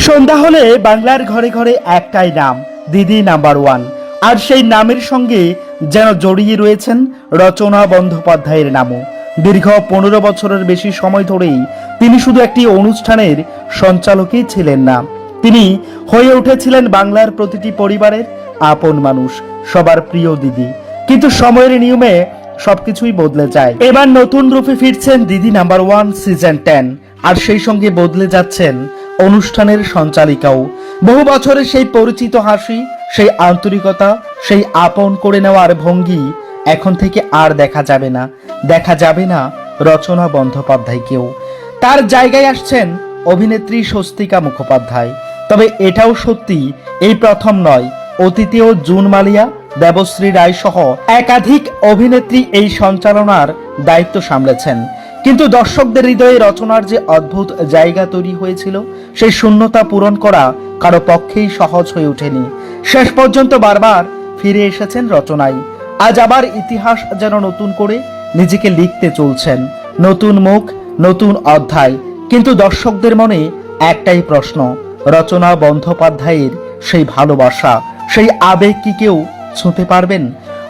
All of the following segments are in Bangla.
সন্ধ্যা হলে বাংলার ঘরে ঘরে একটাই নাম, দিদি নাম্বার ওয়ান। আর সেই নামের সঙ্গে যেন জড়িয়ে রয়েছেন রচনা বন্দ্যোপাধ্যায়ের নামও। দীর্ঘ 15 বছরের বেশি সময় ধরেই তিনি শুধু একটি অনুষ্ঠানের সঞ্চালকই ছিলেন না, তিনি হয়ে উঠেছিলেন বাংলার প্রতিটি পরিবারের আপন মানুষ, সবার প্রিয় দিদি। কিন্তু সময়ের নিয়মে সবকিছুই বদলে যায়। এবার নতুন রূপে ফিরছেন দিদি নাম্বার ওয়ান সিজন 10, আর সেই সঙ্গে বদলে যাচ্ছেন অনুষ্ঠানের সঞ্চালিকাও। বহু বছরের সেই পরিচিত হাসি, সেই আন্তরিকতা, সেই আপন করে নেওয়ার ভঙ্গি এখন থেকে আর দেখা যাবে না। দেখা যাবে না রচনা বন্দ্যোপাধ্যায়কেও। তার জায়গায় আসছেন অভিনেত্রী স্বস্তিকা মুখোপাধ্যায়। তবে এটাও সত্যি, এই প্রথম নয়, অতীতেও জুন মালিয়া, দেবশ্রী রায় সহ একাধিক অভিনেত্রী এই সঞ্চালনার দায়িত্ব সামলেছেন। কিন্তু দর্শকদের হৃদয়ে রচনার যে অদ্ভুত জায়গা তৈরি হয়েছিল, সেই শূন্যতা পূরণ করা কারো পক্ষেই সহজ হয়ে ওঠেনি। শেষ পর্যন্ত বারবার ফিরে এসেছেন রচনায়। আজ আবার ইতিহাস যেন নতুন করে নিজেকে লিখতে চলছেন, নতুন মুখ, নতুন অধ্যায়। কিন্তু দর্শকদের মনে একটাই প্রশ্ন, রচনা বন্দ্যোপাধ্যায়ের সেই ভালোবাসা, সেই আবেগ কি কেউ ছুঁতে পারবেন?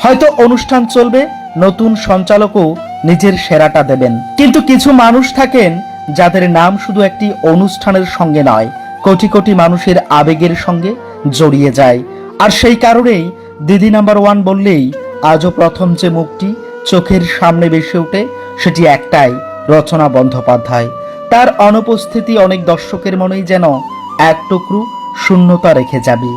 হয়তো অনুষ্ঠান চলবে, নতুন সঞ্চালকও নিজের সেরাটা দেবেন, কিন্তু কিছু মানুষ থাকেন যাদের নাম শুধু একটি অনুষ্ঠানের সঙ্গে নয়, কোটি কোটি মানুষের আবেগের সঙ্গে জড়িয়ে যায়। আর সেই কারণেই দিদি নাম্বার ওয়ান বললেই আজও প্রথম যে মুখটি চোখের সামনে ভেসে ওঠে সেটি একটাই, রচনা বন্দ্যোপাধ্যায়। তার অনুপস্থিতি অনেক দর্শকের মনেই যেন এক টুকরো শূন্যতা রেখে যাবে।